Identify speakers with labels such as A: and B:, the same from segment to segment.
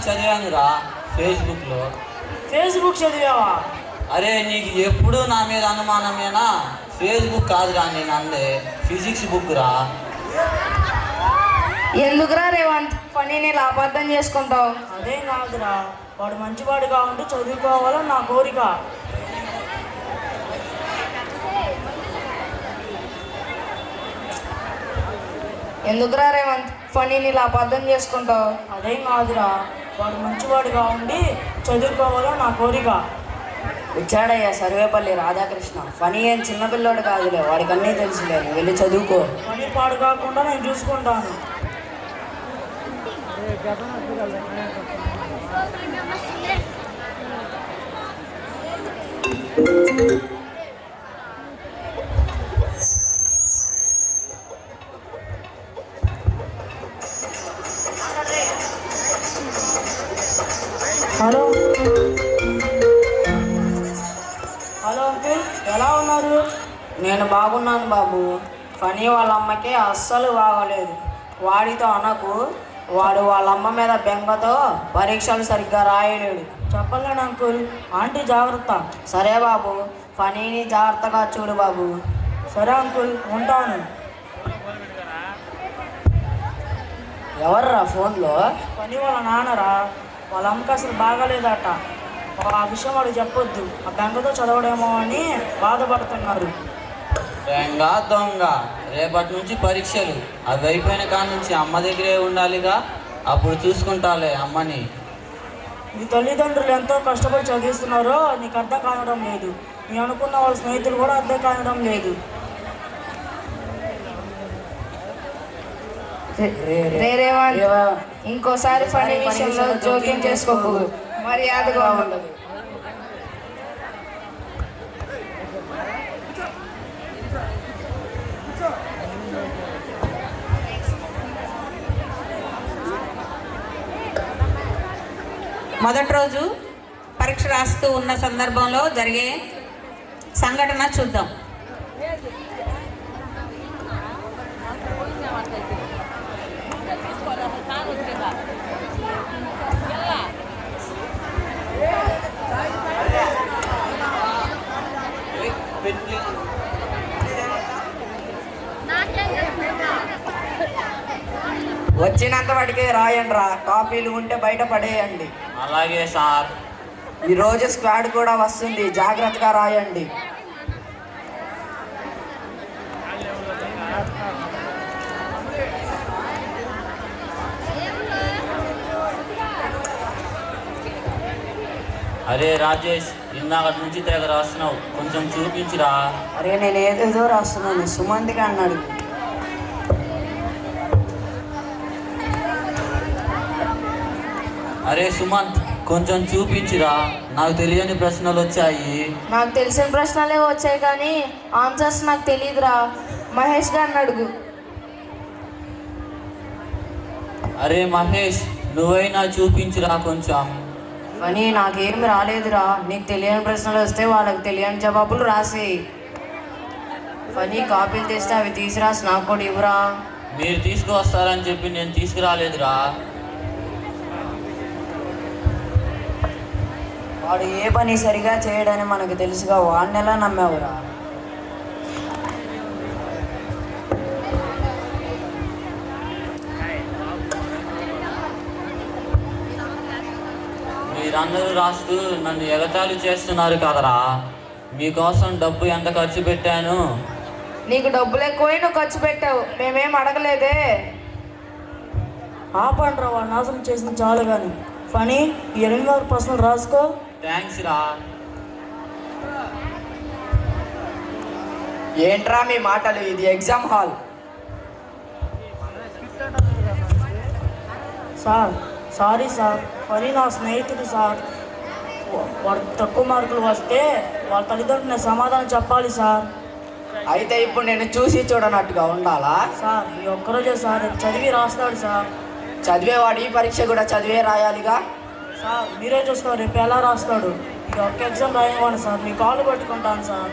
A: చదివానురా ఫేస్బుక్లో.
B: ఫేస్బుక్ చదివావా?
A: అరే నీకు ఎప్పుడు నా మీద అనుమానమేనా? ఫేస్బుక్ కాదురా నేను అందే, ఫిజిక్స్ బుక్ రా.
C: ఎందుకురా రేవంత్ ఫనీని ఇలా అబద్ధం చేసుకుంటావు?
B: అదేం కాదురా, వాడు మంచివాడుగా ఉండి చదువుకోవాలని నా కోరిక.
C: ఎందుకురా రేవంత్ ఫనీని ఇలా అబద్ధం చేసుకుంటావు?
B: అదేం కాదురా, వాడు మంచివాడుగా ఉండి చదువుకోవాలని నా కోరిక.
D: వచ్చాడయ్యా సర్వేపల్లి రాధాకృష్ణ. ఫనీ ఏం చిన్నపిల్లోడు కాదులే, వాడికి అన్నీ తెలుసులే, నువ్వు వెళ్ళి చదువుకో.
B: పని పాడు కాకుండా నేను చూసుకుంటాను. హలో హలో అంకుల్, ఎలా ఉన్నారు?
D: నేను బాగున్నాను బాబు. ఫనీ వాళ్ళ అమ్మకి అస్సలు బాగోలేదు. వాడితో అనకు, వాడు వాళ్ళ అమ్మ మీద బెంగతో పరీక్షలు సరిగ్గా రాయలేడు.
B: చెప్పలేను అంకుల్, ఆంటీ జాగ్రత్త.
D: సరే బాబు, ఫనీని జాగ్రత్తగా చూడు బాబు.
B: సరే అంకుల్, ఉంటాను.
D: ఎవర్రా ఫోన్లో?
B: పని వాళ్ళ నాన్నరా, వాళ్ళ అమ్మకి అసలు బాగాలేదట. ఆ విషయం వాడు చెప్పొద్దు, ఆ బెంగతో చదవడేమో అని బాధపడుతున్నారు.
A: బెంగ దొంగ, రేపటి నుంచి పరీక్షలు. అవి అయిపోయిన కాడ నుంచి అమ్మ దగ్గరే ఉండాలిగా, అప్పుడు చూసుకుంటాలే అమ్మని.
B: మీ తల్లిదండ్రులు ఎంతో కష్టపడి చదివిస్తున్నారో నీకు అర్థం కానడం లేదు. నీ అనుకున్న వాళ్ళ స్నేహితులు కూడా అర్థం కానడం లేదు.
C: రేవంత్ ఇంకోసారి ఫనీ విషయంలో జోక్యం చేసుకోకు, మర్యాదగా ఉండదు.
E: మొదటి రోజు పరీక్ష రాస్తూ ఉన్న సందర్భంలో జరిగే సంఘటన చూద్దాం.
D: వచ్చినంత వాటికే రాయండి రా, కాపీలు ఉంటే బయట పడేయండి.
A: అలాగే సార్.
D: ఈరోజు స్క్వాడ్ కూడా వస్తుంది, జాగ్రత్తగా రాయండి.
A: అరే రాజేష్, ఇందాకటి నుంచి తెగ రాస్తున్నావు, కొంచెం చూపించురా.
D: అరే నేను ఏదేదో రాస్తున్నాను, సుమంతిగా అన్నాడు.
A: అరే సుమంత్, కొంచెం చూపించురా, నాకు తెలియని ప్రశ్నలు వచ్చాయి.
C: నాకు తెలిసిన ప్రశ్నలే వచ్చాయి కానీ ఆన్సర్స్ నాకు తెలియదురా. మహేష్ గారిని అడుగు.
A: అరే మహేష్, నువ్వైనా చూపించురా కొంచెం.
D: ఫనీ నాకేమి రాలేదురా, నీకు తెలియని ప్రశ్నలు వస్తే వాళ్ళకి తెలియని జవాబులు రాసేయి. ఫనీ కాపీలు తెస్తే అవి తీసిరాసి నాకు కూడా ఇవ్వరా.
A: మీరు తీసుకువస్తారని చెప్పి నేను తీసుకురాలేదురా.
D: వాడు ఏ పని సరిగా చేయడని మనకు తెలుసుగా, వాడిని ఎలా నమ్మావురా?
A: మీరందరూ రాస్తూ నన్ను ఎగతాళి చేస్తున్నారు కదరా. మీకోసం డబ్బు ఎంత ఖర్చు పెట్టాను.
C: నీకు డబ్బులు ఎక్కువై నువ్వు ఖర్చు పెట్టావు, మేమేం అడగలేదే.
B: ఆపండ్రా, వాడు నాశనం చేసింది చాలు కానీ. ఫనీ, ఈ 8 ప్రశ్నలు రాసుకో.
A: థ్యాంక్స్ రా.
D: ఏంట్రా మీ మాటలు, ఇది exam hall.
B: Sorry sir, Phani నా స్నేహితుడు సార్. వాడు తక్కువ మార్కులు వస్తే వాళ్ళ తల్లిదండ్రులు సమాధానం చెప్పాలి సార్.
D: అయితే ఇప్పుడు నేను చూసి చూడనట్టుగా ఉండాలా?
B: సార్ ఈ ఒక్కరోజే సార్, చదివి రాస్తాడు సార్.
D: చదివేవాడు ఈ పరీక్ష కూడా చదివే రాయాలిగా.
B: సార్ మీరే చూస్తారు రేపు ఎలా రాస్తాడు. ఈ ఒక్క ఎగ్జామ్ రాయమని సార్, మీ కాళ్ళు పట్టుకుంటాను సార్.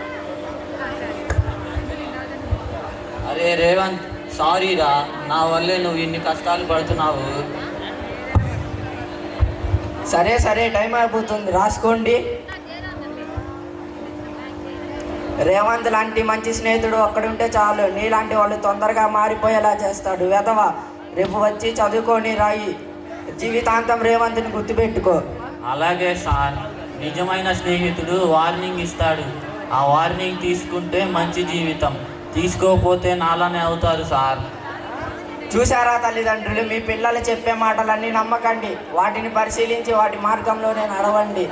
A: అరే రేవంత్, సారీ రా, నా వల్లే నువ్వు ఇన్ని కష్టాలు పడుతున్నావు.
D: సరే సరే, టైం అయిపోతుంది, రాసుకోండి. రేవంత్ లాంటి మంచి స్నేహితుడు ఒక్కడుంటే చాలు, నీలాంటి వాళ్ళు తొందరగా మారిపోయేలా చేస్తాడు. వెధవ, రేపు వచ్చి చదువుకొని రాయి. జీవితాంతం రేవంత్ని గుర్తుపెట్టుకో.
A: అలాగే సార్, నిజమైన స్నేహితుడు వార్నింగ్ ఇస్తాడు. ఆ వార్నింగ్ తీసుకుంటే మంచి జీవితం, తీసుకోకపోతే నాలానే అవుతారు సార్.
D: చూసారా తల్లిదండ్రులు, మీ పిల్లలు చెప్పే మాటలన్నీ నమ్మకండి, వాటిని పరిశీలించి వాటి మార్గంలోనే నడవండి.